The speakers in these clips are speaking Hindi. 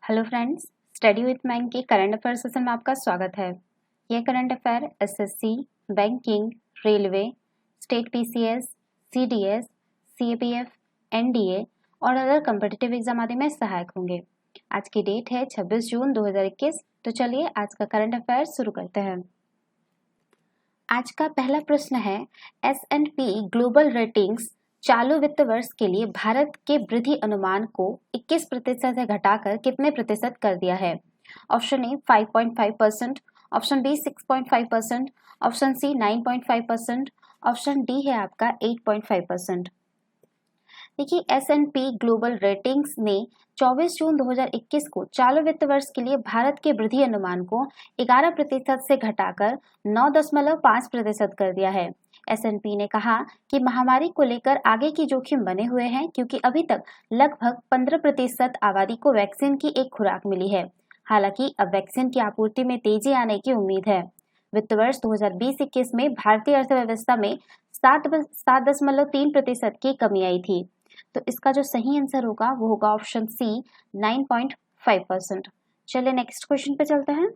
हेलो फ्रेंड्स, स्टडी विथ मैंग के करंट अफेयर सेशन में आपका स्वागत है। यह current affair SSC, banking, railway, state PCS, CDS, CAPF, NDA और अदर कॉम्पिटिटिव एग्जाम आदि में सहायक होंगे। आज की डेट है 26 जून 2021। तो चलिए आज का करंट अफेयर शुरू करते हैं। आज का पहला प्रश्न है, S&P ग्लोबल रेटिंग्स चालू वित्त वर्ष के लिए भारत के वृद्धि अनुमान को 21% से घटाकर कितने प्रतिशत कर दिया है? Option A 5.5%, option B 6.5%, option C 9.5%, option D है आपका 8.5%। देखिए, S&P ग्लोबल रेटिंग्स ने 24 जून 2021 को चालू वित्त वर्ष के लिए भारत के वृद्धि अनुमान को 11% से घटाकर 9.5% कर दिया है। S&P ने कहा कि महामारी को लेकर आगे की जोखिम बने हुए हैं, क्योंकि अभी तक लगभग 15% आबादी को वैक्सीन की एक खुराक मिली है। हालांकि अब वैक्सीन की आपूर्ति में तेजी आने की उम्मीद है। वित्त वर्ष 2020-21 में भारतीय अर्थव्यवस्था में 7.3% की कमी आई थी। तो इसका जो सही आंसर होगा वो होगा ऑप्शन सी 9.5%। चलिए नेक्स्ट क्वेश्चन पे चलते हैं।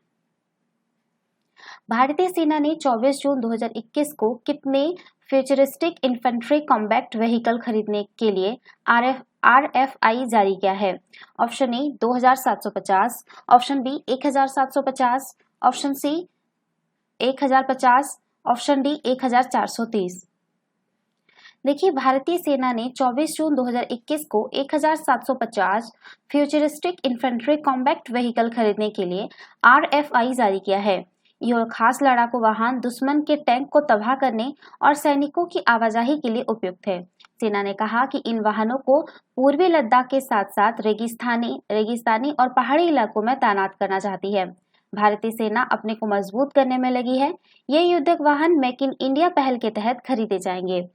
भारतीय सेना ने 24 जून 2021 को कितने फ्यूचरिस्टिक इन्फेंट्री कॉम्बैट व्हीकल खरीदने के लिए RFI जारी किया है? Option A 2750, option B 1750, option C 1050, option D 1430। देखिए, भारतीय सेना ने 24 जून 2021 को 1750 फ्यूचरिस्टिक इन्फेंट्री कॉम्बैट व्हीकल खरीदने के लिए RFI जारी किया है। यह खास लड़ाकू वाहन दुश्मन के टैंक को तबाह करने और सैनिकों की आवाजाही के लिए उपयुक्त है। सेना ने कहा कि इन वाहनों को पूर्वी लद्दाख के साथ साथ रेगिस्तानी और पहाड़ी इलाकों में तैनात करना चाहती है। भारतीय सेना अपने को मजबूत करने में लगी है। ये युद्धक वाहन मेक इन इंडिया पहल के तहत खरीदे जाएंगे।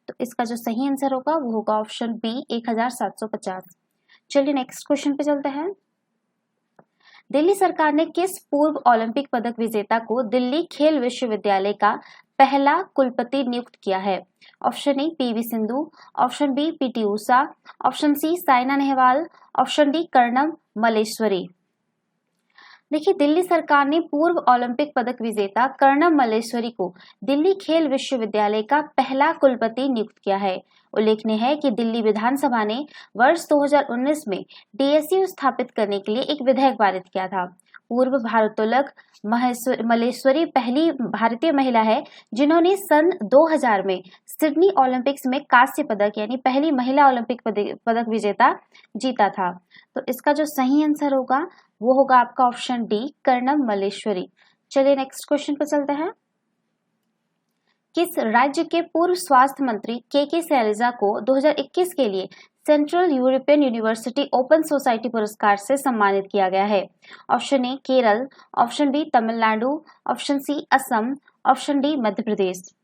तो इसका जो सही आंसर होगा वो होगा ऑप्शन बी 1750। चलिए नेक्स्ट क्वेश्चन पे चलते हैं। दिल्ली सरकार ने किस पूर्व ओलंपिक पदक विजेता को दिल्ली खेल विश्वविद्यालय का पहला कुलपति नियुक्त किया है? Option A PV Sindhu, option B PT Usha, option C Saina Nehwal, option D Karnam Malleswari. देखिए, दिल्ली सरकार ने पूर्व ओलंपिक पदक विजेता कर्णम मल्लेश्वरी को दिल्ली खेल विश्वविद्यालय का पहला कुलपति नियुक्त किया है। उल्लेखनीय है कि दिल्ली विधानसभा ने वर्ष 2019 में DSU स्थापित करने के लिए एक विधेयक पारित किया था। पूर्व भारोत्तोलक मल्लेश्वरी पहली भारतीय महिला है जिन्होंने सन 2000 में सिडनी ओलंपिक्स में कांस्य पदक यानी पहली महिला ओलंपिक पदक विजेता जीता था। तो इसका जो सही आंसर होगा वो होगा आपका ऑप्शन डी कर्णम मल्लेश्वरी। चलिए नेक्स्ट क्वेश्चन पर चलते हैं। किस राज्य के पूर्व स्वास्थ्य मंत्री के शैलजा को 2021 के लिए central European university open society पुरस्कार से सम्मानित किया गया है? Option A Kerala, option B Tamil Nadu, option C Assam, option D Madhya Pradesh.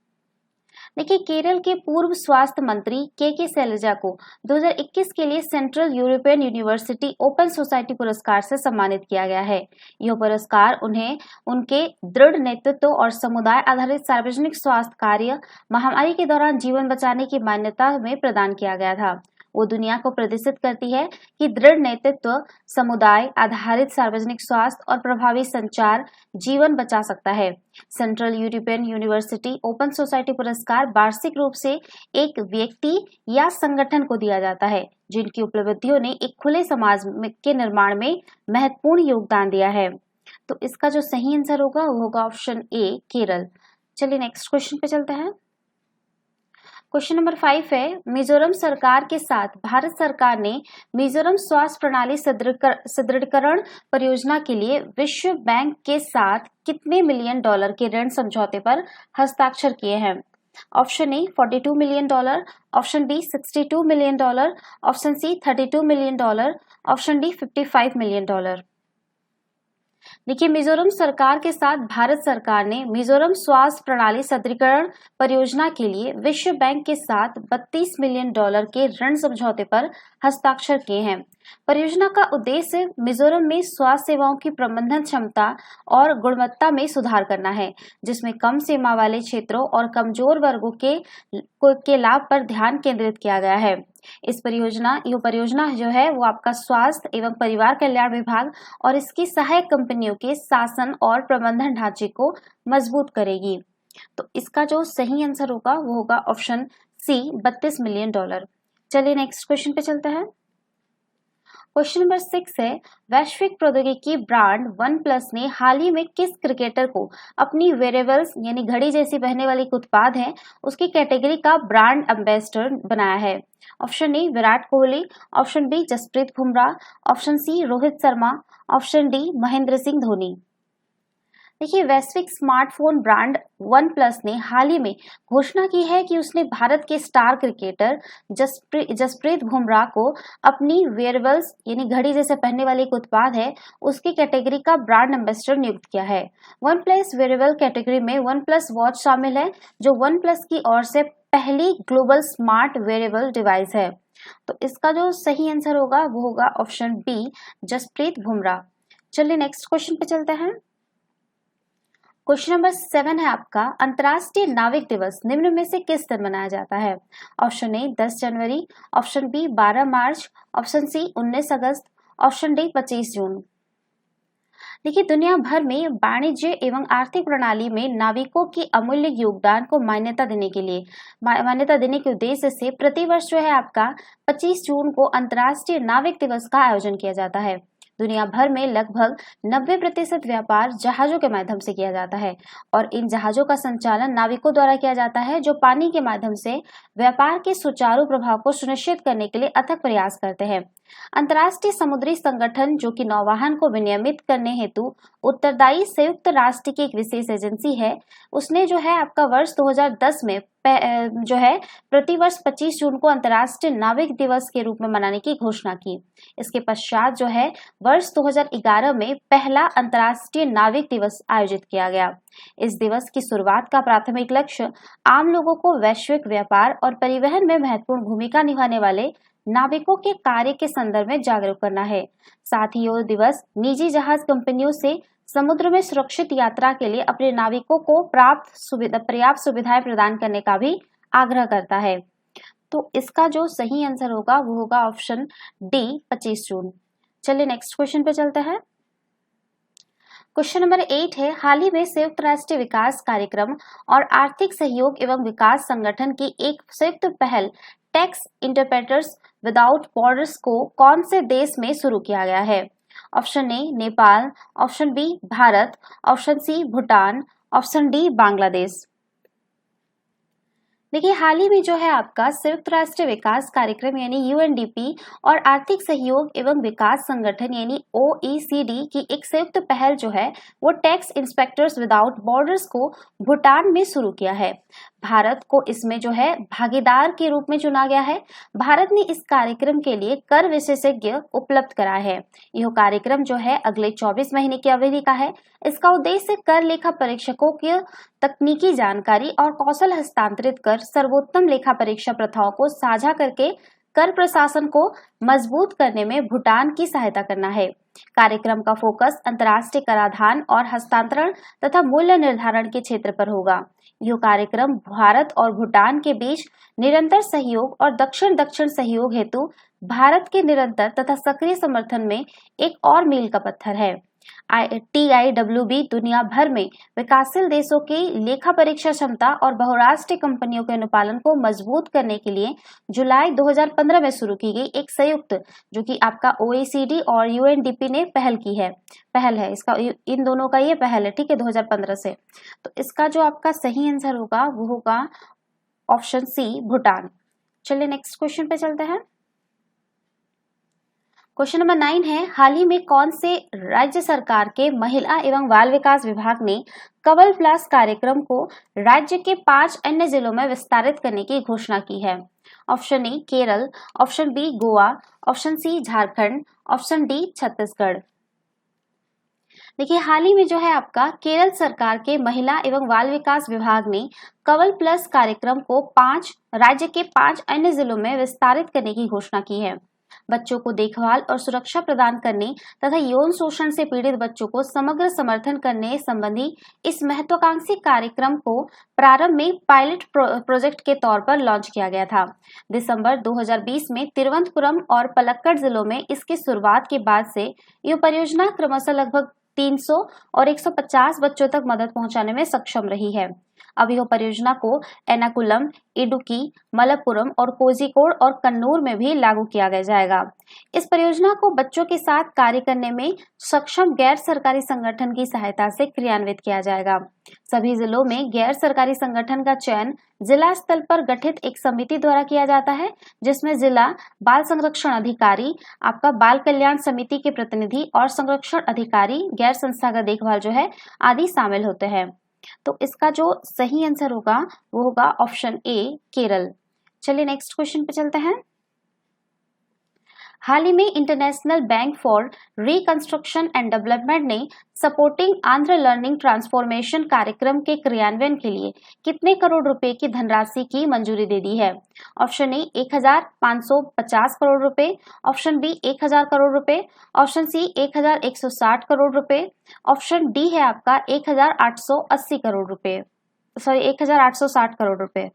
देखिए, केरल के पूर्व स्वास्थ्य मंत्री के शैलजा को 2021 के लिए central European university open society पुरस्कार से सम्मानित किया गया है। यह पुरस्कार उन्हें उनके दृढ़ नेतृत्व और समुदाय आधारित सार्वजनिक स्वास्थ्य कार्य, महामारी के दौरान जीवन बचाने की मान्यता में प्रदान किया गया था। वो दुनिया को प्रदर्शित करती है कि दृढ़ नेतृत्व, समुदाय आधारित सार्वजनिक स्वास्थ्य और प्रभावी संचार जीवन बचा सकता है। Central European university open society पुरस्कार वार्षिक रूप से एक व्यक्ति या संगठन को दिया जाता है जिनकी उपलब्धियों ने एक खुले समाज के निर्माण में महत्वपूर्ण योगदान दिया है। तो इसका जो सही आंसर होगा वो होगा ऑप्शन ए केरल। चलिए नेक्स्ट क्वेश्चन पे चलते हैं। क्वेश्चन नंबर 5 है, मिजोरम सरकार के साथ भारत सरकार ने मिजोरम स्वास्थ्य प्रणाली सुदृढ़ीकरण परियोजना के लिए विश्व बैंक के साथ कितने मिलियन डॉलर के ऋण समझौते पर हस्ताक्षर किए हैं? Option A 42 million dollar, option B 62 million dollar, option C 32 million dollar, option D 55 million dollar. देखिए, मिजोरम सरकार के साथ भारत सरकार ने मिजोरम स्वास्थ्य प्रणाली सुदृढ़ीकरण परियोजना के लिए विश्व बैंक के साथ 32 मिलियन डॉलर के ऋण समझौते पर हस्ताक्षर किए हैं। परियोजना का उद्देश्य मिजोरम में स्वास्थ्य सेवाओं की प्रबंधन क्षमता और गुणवत्ता में सुधार करना है, जिसमें कम सीमा वाले क्षेत्रों और कमजोर वर्गों के लाभ पर ध्यान केंद्रित किया गया है। ये परियोजना जो है वो आपका स्वास्थ्य एवं परिवार कल्याण विभाग और इसकी सहायक कंपनियों के शासन और प्रबंधन ढांचे को मजबूत करेगी। तो इसका जो सही आंसर होगा वो होगा ऑप्शन सी, $32 मिलियन। चलिए नेक्स्ट क्वेश्चन पे चलते हैं। क्वेश्चन नंबर 6 है, वैश्विक प्रौद्योगिकी ब्रांड वन प्लस ने हाल ही में किस क्रिकेटर को अपनी वेरेबल्स यानी घड़ी जैसी पहनने वाली एक उत्पाद है उसकी कैटेगरी का ब्रांड एम्बेसडर बनाया है? Option A Virat Kohli, option B Jasprit Bumrah, option C Rohit Sharma, option D Mahendra Singh Dhoni. देखिए, वैश्विक स्मार्टफोन ब्रांड वन प्लस ने हाल ही में घोषणा की है कि उसने भारत के स्टार क्रिकेटर जसप्रीत बुमराह को अपनी वेयरेबल्स यानी घड़ी जैसे पहनने वाली एक उत्पाद है उसकी कैटेगरी का ब्रांड एम्बेसडर नियुक्त किया है। वन प्लस वेयरेबल कैटेगरी में वन प्लस वॉच शामिल है, जो वन प्लस की ओर से पहली ग्लोबल स्मार्ट वेयरेबल डिवाइस है। तो इसका जो सही आंसर होगा वो होगा ऑप्शन बी, जसप्रीत बुमराह। चलिए नेक्स्ट क्वेश्चन पे चलते हैं। क्वेश्चन नंबर 7 है आपका, अंतर्राष्ट्रीय नाविक दिवस निम्न में से किस दिन मनाया जाता है? ऑप्शन ए 10 जनवरी, ऑप्शन बी 12 मार्च, ऑप्शन सी 19 अगस्त, ऑप्शन डी 25 जून। देखिए, दुनिया भर में वाणिज्य एवं आर्थिक प्रणाली में नाविकों की अमूल्य योगदान को मान्यता देने के उद्देश्य से प्रतिवर्ष जो है आपका 25 जून को अंतर्राष्ट्रीय नाविक दिवस का आयोजन किया जाता है। दुनिया भर में लगभग 90% व्यापार जहाजों के माध्यम से किया जाता है और इन जहाजों का संचालन नाविकों द्वारा किया जाता है, जो पानी के माध्यम से व्यापार के सुचारू प्रभाव को सुनिश्चित करने के लिए अथक प्रयास करते हैं। अंतर्राष्ट्रीय समुद्री संगठन, जो कि नौवहन को विनियमित करने हेतु उत्तरदायी संयुक्त राष्ट्र की एक विशेष एजेंसी है, उसने जो है आपका वर्ष 2010 में जो है प्रतिवर्ष 25 जून को अंतर्राष्ट्रीय नाविक दिवस के रूप में मनाने की घोषणा की। इसके पश्चात जो है वर्ष 2011 में पहला अंतर्राष्ट्रीय नाविक दिवस आयोजित किया गया। इस दिवस की शुरुआत का प्राथमिक लक्ष्य आम लोगों को वैश्विक व्यापार और परिवहन में महत्वपूर्ण भूमिका निभाने वाले नाविकों के कार्य के संदर्भ में जागरूक करना है। साथ ही यह दिवस निजी जहाज कंपनियों से समुद्र में सुरक्षित यात्रा के लिए अपने नाविकों को पर्याप्त सुविधाएं प्रदान करने का भी आग्रह करता है। तो इसका जो सही आंसर होगा वो होगा ऑप्शन डी, 25 जून। चलिए नेक्स्ट क्वेश्चन पे चलते हैं। क्वेश्चन नंबर 8 है, हाल ही में संयुक्त राष्ट्र विकास कार्यक्रम और आर्थिक सहयोग एवं विकास संगठन की एक संयुक्त पहल टैक्स इंटरप्रेटर्स विदाउट बॉर्डर्स को कौन से देश में शुरू किया गया है? Option A Nepal, option B Bharat, option C Bhutan, option D Bangladesh. देखिए, हाल ही में जो है आपका संयुक्त राष्ट्र विकास कार्यक्रम यानी यूएनडीपी और आर्थिक सहयोग एवं विकास संगठन यानी ओईसीडी की एक संयुक्त पहल जो है वो टैक्स इंस्पेक्टर्स विदाउट बॉर्डर्स को भूटान में शुरू किया है। भारत को इसमें जो है भागीदार के रूप में चुना गया है। भारत ने इस कार्यक्रम के लिए कर विशेषज्ञ उपलब्ध करा है। यह कार्यक्रम जो है अगले 24 महीने की अवधि का है। इसका उद्देश्य कर लेखा परीक्षकों की तकनीकी जानकारी और कौशल हस्तांतरित कर सर्वोत्तम लेखा परीक्षा प्रथाओं को साझा करके कर प्रशासन को मजबूत करने में भूटान की सहायता करना है। कार्यक्रम का फोकस अंतर्राष्ट्रीय कराधान और हस्तांतरण तथा मूल्य निर्धारण के क्षेत्र पर होगा। यह कार्यक्रम भारत और भूटान के बीच निरंतर सहयोग और दक्षिण सहयोग हेतु भारत के निरंतर तथा सक्रिय समर्थन में एक और मील का पत्थर है। TIWB दुनिया भर में विकासशील देशों की लेखा परीक्षा क्षमता और बहुराष्ट्रीय कंपनियों के अनुपालन को मजबूत करने के लिए जुलाई 2015 में शुरू की गई एक संयुक्त, जो कि आपका OECD और UNDP ने पहल है इसका, इन दोनों का ये पहल है, ठीक है, 2015 से। तो इसका जो आपका सही आंसर होगा वो होगा ऑप्शन सी भूटान। चलिए नेक्स्ट क्वेश्चन पे चलते हैं। क्वेश्चन नंबर 9 है, हाल ही में कौन से राज्य सरकार के महिला एवं बाल विकास विभाग ने कवल प्लस कार्यक्रम को राज्य के 5 अन्य जिलों में विस्तारित करने की घोषणा की है? Option A Kerala, option B Goa, option C Jharkhand, option D Chhattisgarh. देखिए, हाल ही में जो है आपका केरल सरकार के महिला एवं बाल विकास विभाग ने कवल प्लस कार्यक्रम को राज्य के 5 अन्य जिलों में विस्तारित करने की घोषणा की है। बच्चों को देखभाल और सुरक्षा प्रदान करने तथा यौन शोषण से पीड़ित बच्चों को समग्र समर्थन करने संबंधी इस महत्वाकांक्षी कार्यक्रम को प्रारंभ में पायलट प्रोजेक्ट के तौर पर लॉन्च किया गया था। दिसंबर 2020 में तिरुवनंतपुरम और पलक्कड़ जिलों में इसकी शुरुआत के बाद से यह परियोजना क्रमशः लगभग 300 और 150 बच्चों तक मदद पहुंचाने में सक्षम रही है। अब यह परियोजना को एर्नाकुलम, इडुक्की, मलप्पुरम और कोझिकोड और कन्नूर में भी लागू किया जाएगा। इस परियोजना को बच्चों के साथ कार्य करने में सक्षम गैर सरकारी संगठन की सहायता से क्रियान्वित किया जाएगा। सभी जिलों में गैर सरकारी संगठन का चयन जिला स्तर पर गठित एक समिति द्वारा किया जाता है, जिसमें जिला बाल संरक्षण अधिकारी, आपका बाल कल्याण समिति के प्रतिनिधि और संरक्षण अधिकारी, गैर संस्थागत देखभाल जो है आदि शामिल होते हैं। तो इसका जो सही आंसर होगा वो होगा ऑप्शन ए, केरल। चलिए नेक्स्ट क्वेश्चन पे चलते हैं। हाल ही में international bank for reconstruction and development ने सपोर्टिंग आंध्र लर्निंग ट्रांसफॉर्मेशन कार्यक्रम के क्रियान्वयन के लिए कितने करोड़ रुपए की धनराशि की मंजूरी दे दी है? ऑप्शन ए 1550 करोड़ रुपए, ऑप्शन बी 1000 करोड़ रुपए, ऑप्शन सी 1160 करोड़ रुपए, ऑप्शन डी है आपका 1880 करोड़ रुपए, 1860 करोड़ रुपए।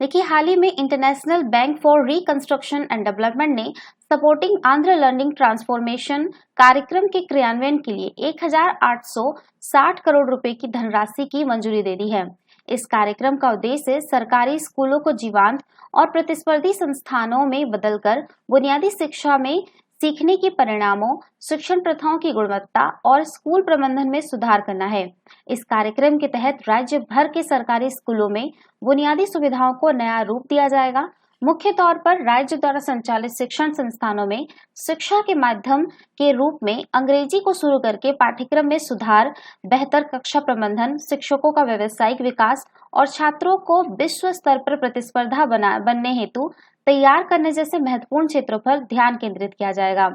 देखिए, हाल ही में international bank for reconstruction and development ने सपोर्टिंग आंध्र लर्निंग ट्रांसफॉर्मेशन कार्यक्रम के क्रियान्वयन के लिए 1860 करोड़ रुपए की धनराशि की मंजूरी दे दी है। इस कार्यक्रम का उद्देश्य सरकारी स्कूलों को जीवंत और प्रतिस्पर्धी संस्थानों में बदलकर बुनियादी शिक्षा में सीखने के परिणामों, शिक्षण प्रथाओं की गुणवत्ता और स्कूल प्रबंधन में सुधार करना है। इस कार्यक्रम के तहत राज्य भर के सरकारी स्कूलों में बुनियादी सुविधाओं को नया रूप दिया जाएगा। मुख्य तौर पर राज्य द्वारा संचालित शिक्षण संस्थानों में शिक्षा के माध्यम के रूप में अंग्रेजी को शुरू करके पाठ्यक्रम में सुधार, बेहतर कक्षा प्रबंधन, शिक्षकों का व्यावसायिक विकास और छात्रों को विश्व स्तर पर प्रतिस्पर्धा बनने हेतु तैयार करने जैसे महत्वपूर्ण क्षेत्रों पर ध्यान केंद्रित किया जाएगा।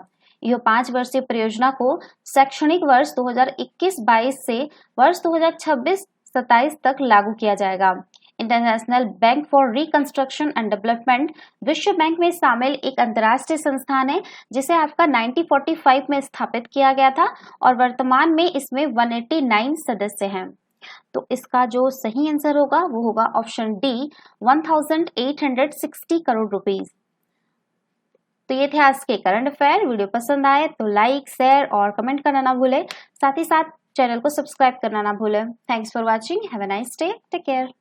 यह 5 वर्षीय परियोजना को शैक्षणिक वर्ष 2021-22 से वर्ष 2026-27 तक लागू किया जाएगा। International bank for reconstruction and development विश्व बैंक में शामिल एक अंतर्राष्ट्रीय संस्थान है, जिसे आपका 1945 में स्थापित किया गया था और वर्तमान में इसमें 189 सदस्य हैं। तो इसका जो सही आंसर होगा वो होगा ऑप्शन डी, 1860 करोड़ रुपीस। तो ये थे आज के करंट अफेयर। वीडियो पसंद आए तो लाइक, शेयर और कमेंट करना ना भूले। साथ ही साथ चैनल को सब्सक्राइब करना ना भूले। Thanks for watching. Have a nice day. Take care.